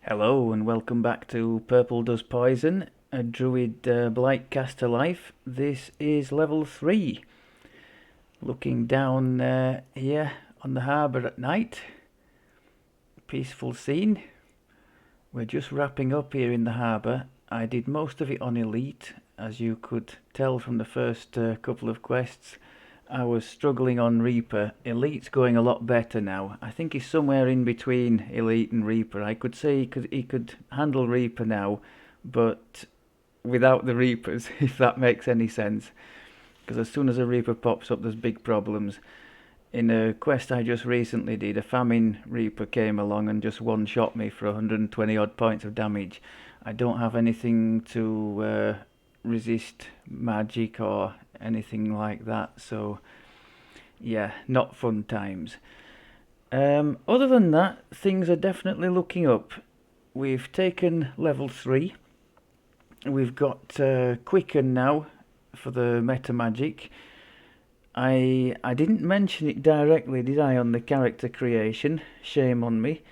Hello and welcome back to Purple Does Poison, a Druid Blight caster life. This is level 3. Looking down here on the harbour at night. Peaceful scene. We're just wrapping up here in the harbour. I did most of it on Elite, as you could tell from the first couple of quests. I was struggling on Reaper. Elite's going a lot better now. I think he's somewhere in between Elite and Reaper. I could say he could handle Reaper now, but without the Reapers, if that makes any sense. Because as soon as a Reaper pops up, there's big problems. In a quest I just recently did, a Famine Reaper came along and just one-shot me for 120 odd points of damage. I don't have anything to resist magic or anything like that, so yeah, not fun times. Other than that, things are definitely looking up. We've taken level 3. We've got Quicken now for the meta magic. I didn't mention it directly, did I, on the character creation? Shame on me.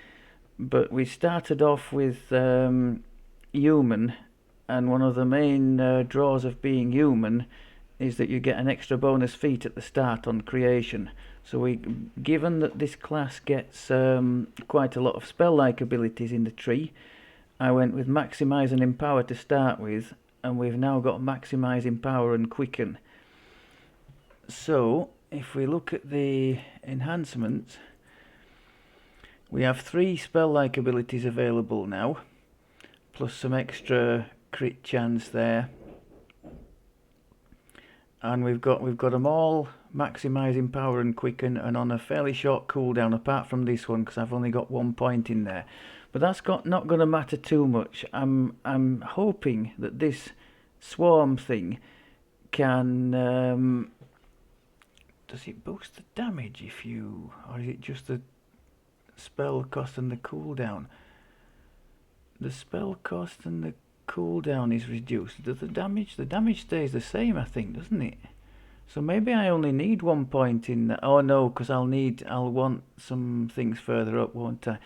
But we started off with human, and one of the main draws of being human is that you get an extra bonus feat at the start on creation. So given that this class gets quite a lot of spell-like abilities in the tree, I went with Maximise and Empower to start with, and we've now got Maximise, Empower and Quicken. So if we look at the enhancements, we have 3 spell-like abilities available now, plus some extra crit chance there. And we've got them all Maximise, Empower and Quicken, and on a fairly short cooldown, apart from this one because I've only got 1 point in there. But that's not going to matter too much. I'm hoping that this swarm thing can does it boost the damage or is it just the spell cost and the cooldown? The spell cost and the cooldown is reduced. Does the damage stays the same, I think, doesn't it? So maybe I only need 1 point in that. Oh no, because I'll want some things further up, won't I?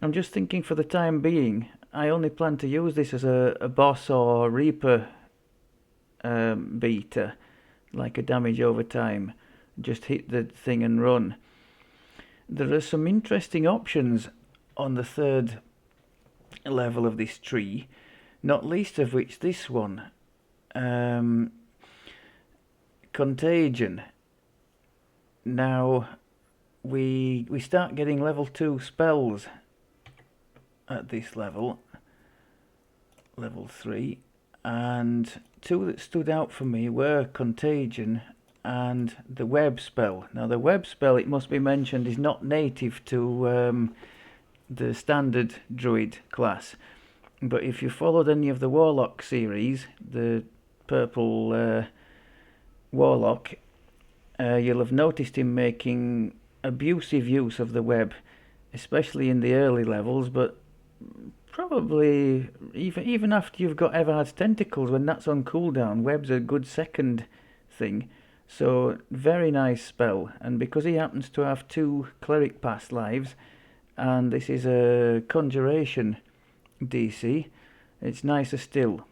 I'm just thinking for the time being, I only plan to use this as a boss or Reaper beater, like a damage over time. Just hit the thing and run. There are some interesting options on the 3rd level of this tree, not least of which this one, Contagion. Now we start getting level 2 spells at this level 3, and 2 that stood out for me were Contagion and the web spell. Now the web spell, it must be mentioned, is not native to the standard Druid class, but if you followed any of the Warlock series, the purple Warlock, you'll have noticed him making abusive use of the web, especially in the early levels, but probably even after you've got Everhard's Tentacles, when that's on cooldown, web's a good second thing. So very nice spell, and because he happens to have 2 cleric pass lives, and this is a conjuration DC, it's nicer still.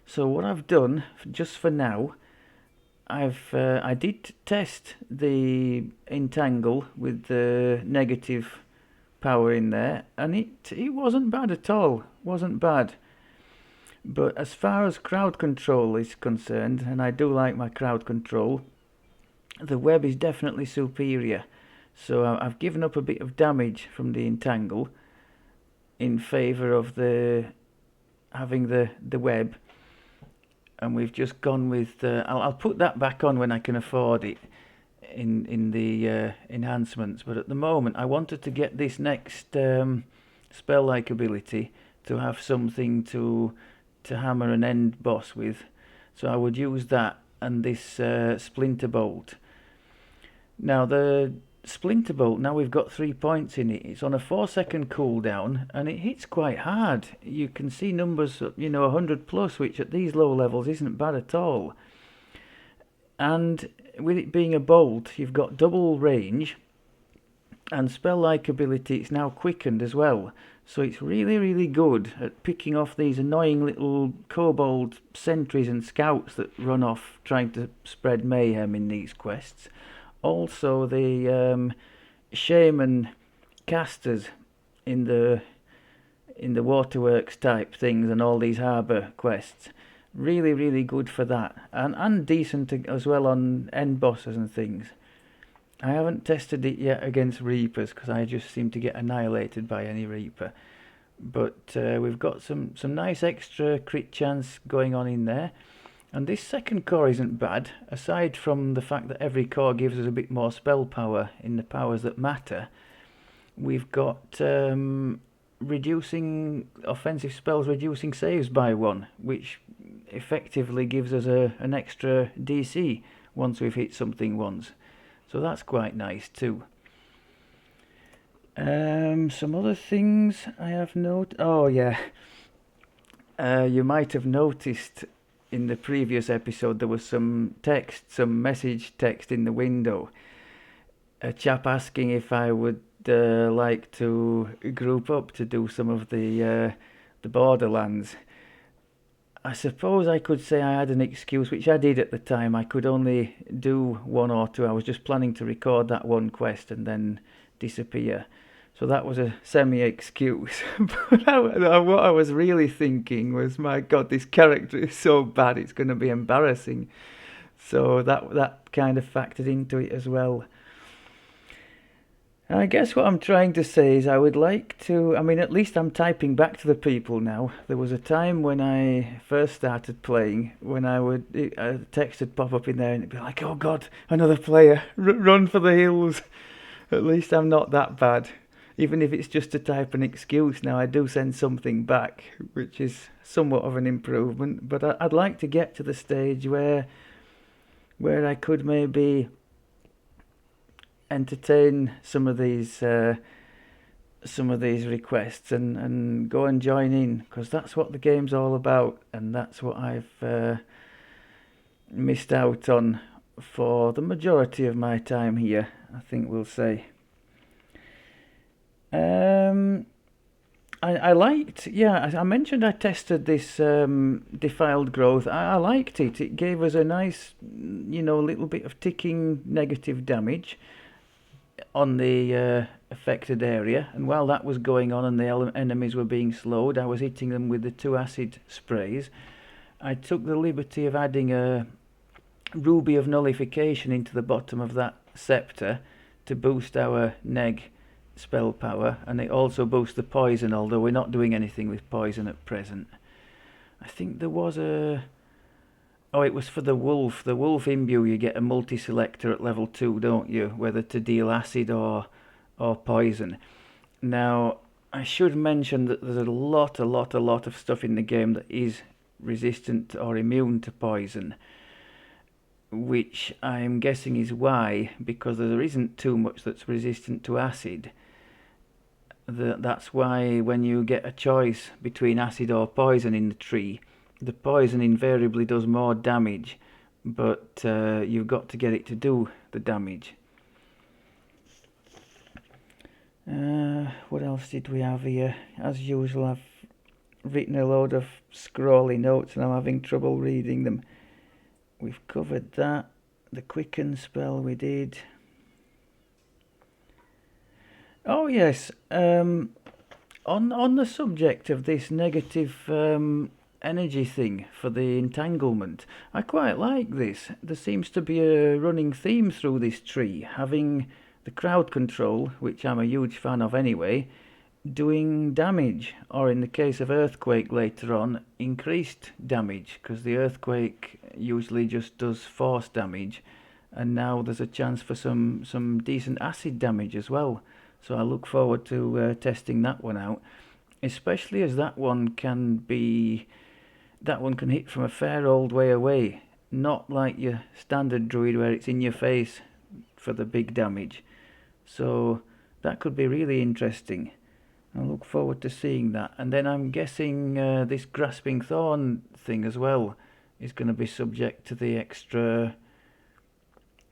So what I've done, just for now, I did test the entangle with the negative power in there, and it wasn't bad at all. Wasn't bad. But as far as crowd control is concerned, and I do like my crowd control, the web is definitely superior. So I've given up a bit of damage from the entangle in favour of having the web, and we've just gone with I'll put that back on when I can afford it in the enhancements, but at the moment I wanted to get this next spell-like ability to have something to hammer an end boss with, so I would use that and this Splinter Bolt. Now the Splinter Bolt, now we've got 3 points in it. It's on a 4-second cooldown and it hits quite hard. You can see numbers, 100 plus, which at these low levels isn't bad at all. And with it being a bolt, you've got double range, And spell-like ability, it's now quickened as well. So it's really, really good at picking off these annoying little kobold sentries and scouts that run off trying to spread mayhem in these quests. Also, the shaman casters in the waterworks type things and all these harbour quests. Really, really good for that, and decent as well on end bosses and things. I haven't tested it yet against Reapers because I just seem to get annihilated by any Reaper. But we've got some nice extra crit chance going on in there. And this second core isn't bad, aside from the fact that every core gives us a bit more spell power in the powers that matter. We've got reducing offensive spells, reducing saves by 1, which effectively gives us an extra DC once we've hit something once. So that's quite nice too. Some other things I have noted. Oh yeah, you might have noticed in the previous episode there was some message text in the window. A chap asking if I would like to group up to do some of the Borderlands. I suppose I could say I had an excuse, which I did at the time. I could only do 1 or 2. I was just planning to record that one quest and then disappear. So that was a semi-excuse. But what I was really thinking was, my God, this character is so bad, it's going to be embarrassing. So that kind of factored into it as well. I guess what I'm trying to say is I would like to... I mean, at least I'm typing back to the people now. There was a time when I first started playing, when a text would pop up in there and it'd be like, oh God, another player, run for the hills. At least I'm not that bad. Even if it's just to type an excuse now, I do send something back, which is somewhat of an improvement. But I'd like to get to the stage where I could maybe entertain some of these requests and go and join in, because that's what the game's all about, and that's what I've missed out on for the majority of my time here, I think we'll say. I liked, I mentioned I tested this defiled growth. I liked it. It gave us a nice, little bit of ticking negative damage on the affected area, and while that was going on and the enemies were being slowed, I was hitting them with the 2 acid sprays. I took the liberty of adding a ruby of nullification into the bottom of that scepter to boost our neg spell power, and it also boosts the poison, although we're not doing anything with poison at present. I think there was it was for the wolf. The wolf imbue, you get a multi-selector at level 2, don't you? Whether to deal acid or poison. Now, I should mention that there's a lot of stuff in the game that is resistant or immune to poison, which I'm guessing is why, because there isn't too much that's resistant to acid. That's why when you get a choice between acid or poison in the tree, the poison invariably does more damage, but you've got to get it to do the damage. What else did we have here? As usual, I've written a load of scrawly notes and I'm having trouble reading them. We've covered that. The quicken spell we did. Oh yes, on the subject of this negative energy thing for the entanglement, I quite like this. There seems to be a running theme through this tree, having the crowd control, which I'm a huge fan of anyway, doing damage, or in the case of earthquake later on, increased damage, because the earthquake usually just does force damage, and now there's a chance for some decent acid damage as well. So I look forward to testing that one out, especially as that one can hit from a fair old way away, not like your standard druid where it's in your face for the big damage. So that could be really interesting. I look forward to seeing that. And then I'm guessing this grasping thorn thing as well is going to be subject to the extra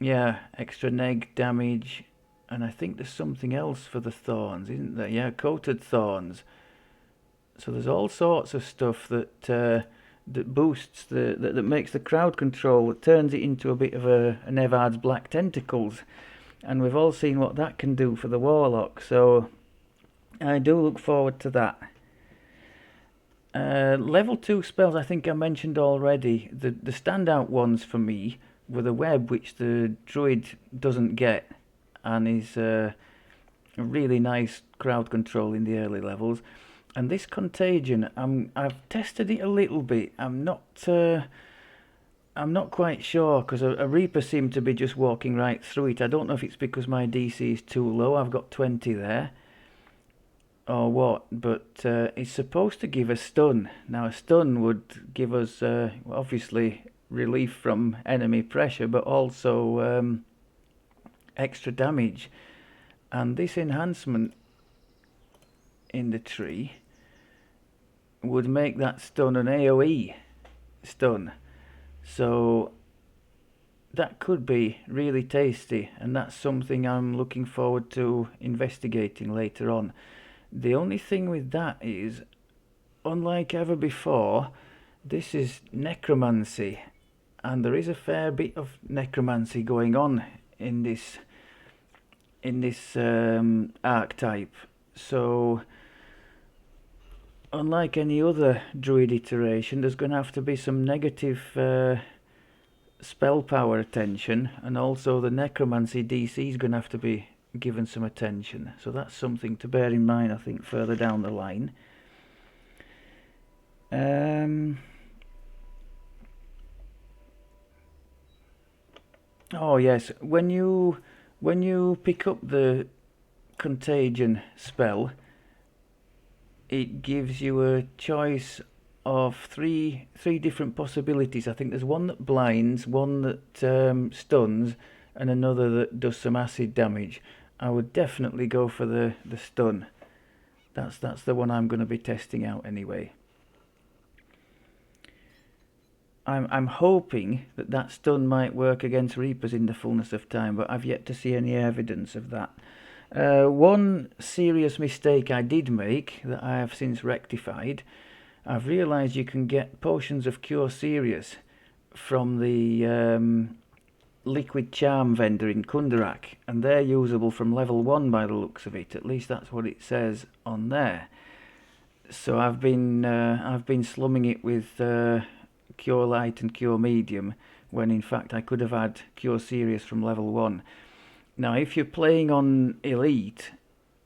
neg damage And I think there's something else for the thorns, isn't there? Yeah, coated thorns. So there's all sorts of stuff that boosts that makes the crowd control, that turns it into a bit of an Evard's Black Tentacles. And we've all seen what that can do for the Warlock, so I do look forward to that. Level 2 spells I think I mentioned already. The standout ones for me were the web, which the Druid doesn't get, and is a really nice crowd control in the early levels. And this contagion, I've tested it a little bit. I'm not quite sure, because a Reaper seemed to be just walking right through it. I don't know if it's because my DC is too low. I've got 20 there, or what, but it's supposed to give a stun. Now a stun would give us obviously relief from enemy pressure, but also extra damage. And this enhancement in the tree would make that stun an AoE stun. So that could be really tasty, and that's something I'm looking forward to investigating later on. The only thing with that is, unlike ever before, this is necromancy, and there is a fair bit of necromancy going on in this archetype. So unlike any other Druid iteration, there's going to have to be some negative spell power attention, and also the necromancy DC is going to have to be given some attention. So that's something to bear in mind, I think, further down the line. Oh yes, when you pick up the contagion spell, it gives you a choice of three different possibilities. I think there's one that blinds, one that stuns, and another that does some acid damage. I would definitely go for the stun. That's the one I'm going to be testing out anyway. I'm hoping that stun might work against Reapers in the fullness of time, but I've yet to see any evidence of that. One serious mistake I did make that I have since rectified. I've realised you can get potions of Cure Serious from the Liquid Charm vendor in Kundarak, and they're usable from level 1 by the looks of it. At least that's what it says on there. So I've been slumming it with Cure Light and Cure Medium, when in fact I could have had Cure Serious from level 1. Now if you're playing on Elite,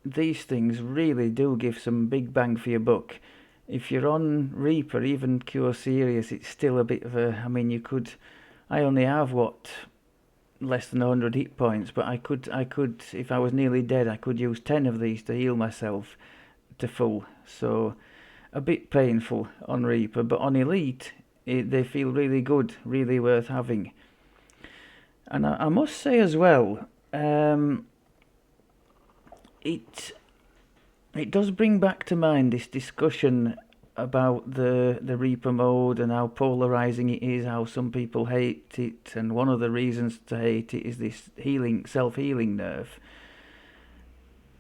these things really do give some big bang for your buck. If you're on Reaper, even Cure Serious, it's still a bit of a... I mean, I only have, less than 100 hit points, but I could, if I was nearly dead, I could use 10 of these to heal myself to full. So a bit painful on Reaper, but on Elite, they feel really good, really worth having. And I must say as well, it does bring back to mind this discussion about the Reaper mode and how polarizing it is, how some people hate it, and one of the reasons to hate it is this self-healing nerf.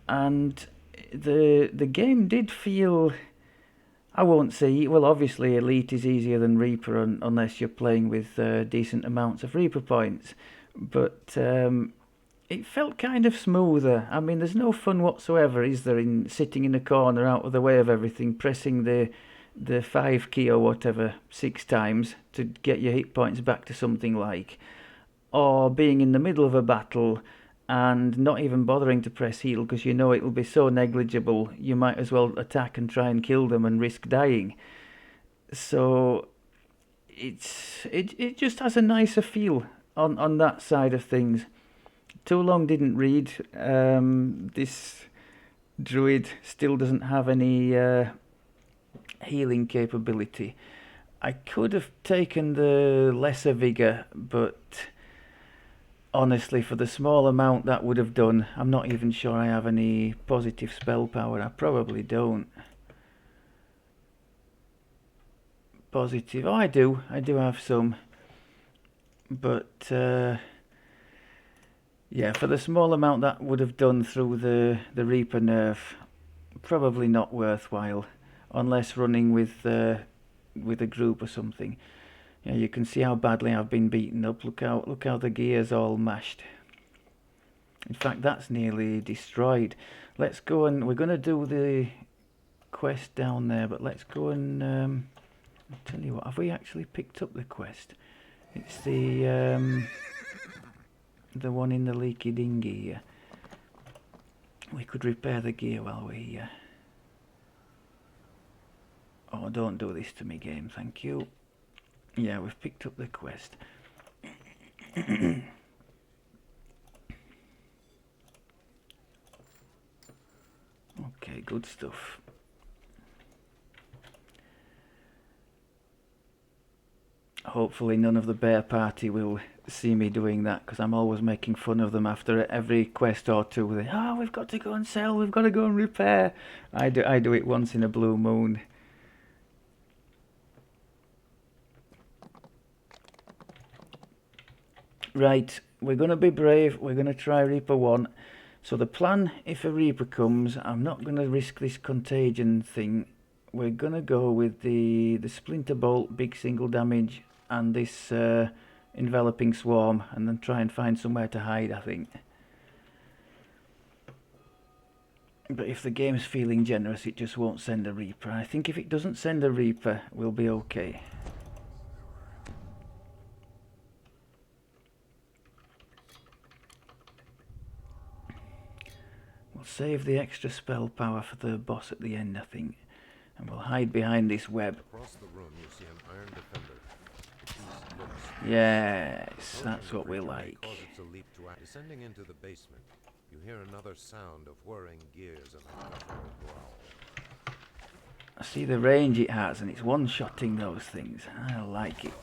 And the game did feel... I won't say... Well, obviously Elite is easier than Reaper unless you're playing with decent amounts of Reaper points. But it felt kind of smoother. I mean, there's no fun whatsoever, is there, in sitting in a corner out of the way of everything, pressing the 5 key or whatever 6 times to get your hit points back to something like. Or being in the middle of a battle and not even bothering to press heal because you know it'll be so negligible you might as well attack and try and kill them and risk dying. So it just has a nicer feel on that side of things. Too long didn't read. This Druid still doesn't have any healing capability. I could have taken the lesser vigor, but honestly, for the small amount that would have done, I'm not even sure I have any positive spell power. I probably don't. Positive. Oh, I do have some. But Yeah, for the small amount that would have done through the Reaper nerf, probably not worthwhile, unless running with a group or something. Yeah, you can see how badly I've been beaten up. Look how the gear's all mashed. In fact, that's nearly destroyed. Let's go, and we're going to do the quest down there, but let's go and I'll tell you what, have we actually picked up the quest? It's the one in the leaky dinghy here. We could repair the gear while we're here. Oh, don't do this to me, game, thank you. Yeah, we've picked up the quest. Okay, good stuff. Hopefully none of the bear party will see me doing that, because I'm always making fun of them after every quest or two. They, oh, we've got to go and sell, we've got to go and repair. I do it once in a blue moon. Right, we're going to be brave, we're going to try Reaper 1. So the plan, if a Reaper comes, I'm not going to risk this contagion thing. We're going to go with the Splinter Bolt, big single damage, and this enveloping swarm, and then try and find somewhere to hide, I think. But if the game's feeling generous, it just won't send a Reaper. I think if it doesn't send a Reaper, we'll be okay. We'll save the extra spell power for the boss at the end, I think. And we'll hide behind this web. Across the room you see an iron defender. Yes, that's what we like. Descending into the basement, you hear another sound of whirring gears and a guttural growl. I see the range it has, and it's one-shotting those things. I like it.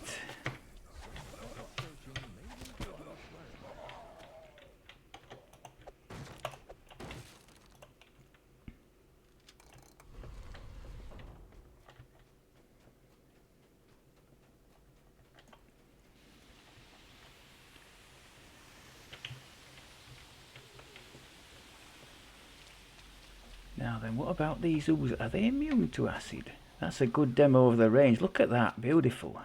Now then, what about these oozes? Are they immune to acid? That's a good demo of the range. Look at that, beautiful.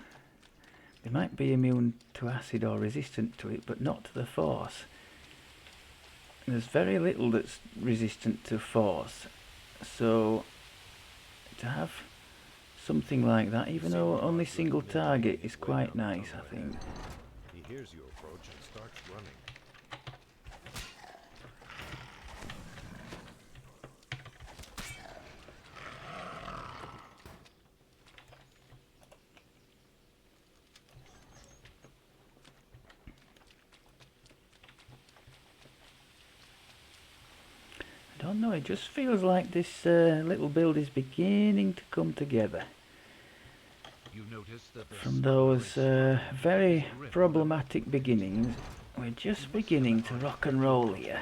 They might be immune to acid or resistant to it, but not to the force. There's very little that's resistant to force. So, to have something like that, even though only single target, is quite nice, I think. He hears you approach and starts running. I don't know, it just feels like this little build is beginning to come together. From those very problematic beginnings, we're just beginning to rock and roll here.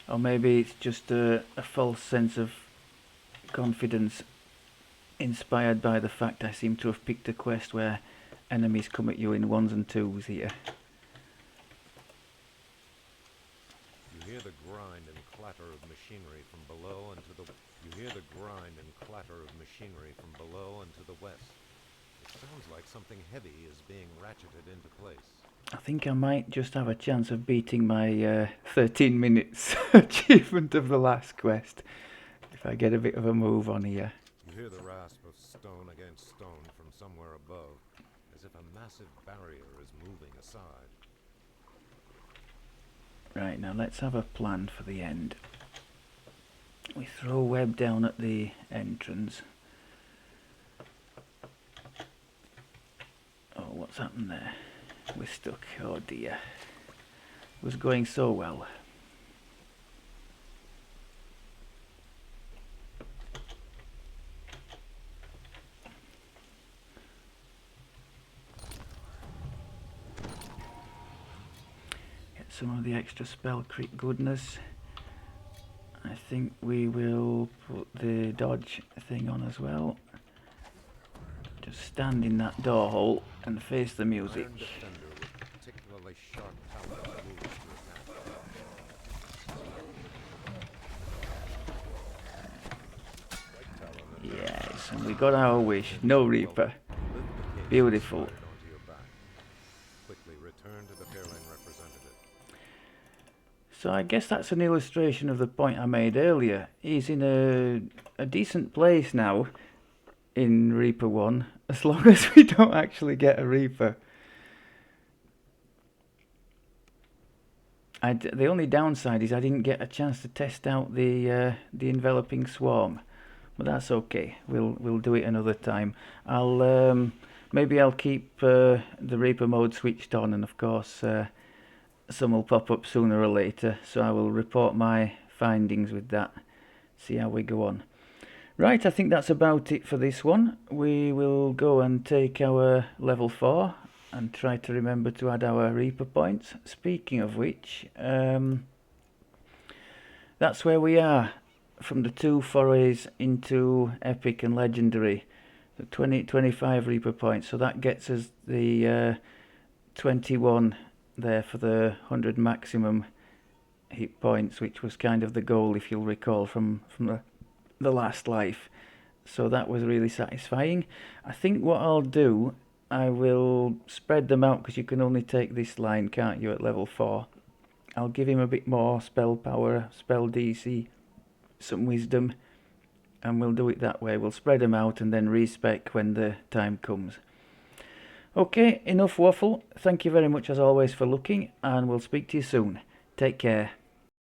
Or maybe it's just a false sense of confidence inspired by the fact I seem to have picked a quest where enemies come at you in ones and twos here. You hear the grind and clatter of machinery from below and to the below and to the west. It sounds like something heavy is being ratcheted into place. I think I might just have a chance of beating my 13 minutes achievement of the last quest if I get a bit of a move on here. You hear the rasp of stone against stone from somewhere above, as if a massive barrier is moving aside. Right, now let's have a plan for the end. We throw web down at the entrance. Oh, what's happened there? We're stuck. Oh dear. It was going so well. some of the extra spell crit goodness. I think we will put the dodge thing on as well. Just stand in that door hole and face the music. Iron defender with particularly sharp talons moves to attack. White talon Yes, and we got our wish. No Reaper. lift the case Beautiful. and slide it onto your back. Quickly return to the Fairlane representative. So I guess that's an illustration of the point I made earlier. He's in a decent place now in Reaper 1, as long as we don't actually get a Reaper. The only downside is I didn't get a chance to test out the enveloping swarm, but that's okay. We'll do it another time. Maybe I'll keep the Reaper mode switched on, and of course some will pop up sooner or later, so I will report my findings with that, see how we go on. Right, I think that's about it for this one. We will go and take our level 4 and try to remember to add our Reaper points. Speaking of which, that's where we are from the 2 forays into Epic and Legendary. The 25 Reaper points, so that gets us the 21 there for the 100 maximum hit points, which was kind of the goal, if you'll recall, from the last life. So that was really satisfying. I think what I'll do, I will spread them out, because you can only take this line, can't you, at level 4. I'll give him a bit more spell power, spell DC, some wisdom, and we'll do it that way. We'll spread them out and then respec when the time comes. Okay, enough waffle. Thank you very much as always for looking, and we'll speak to you soon. Take care.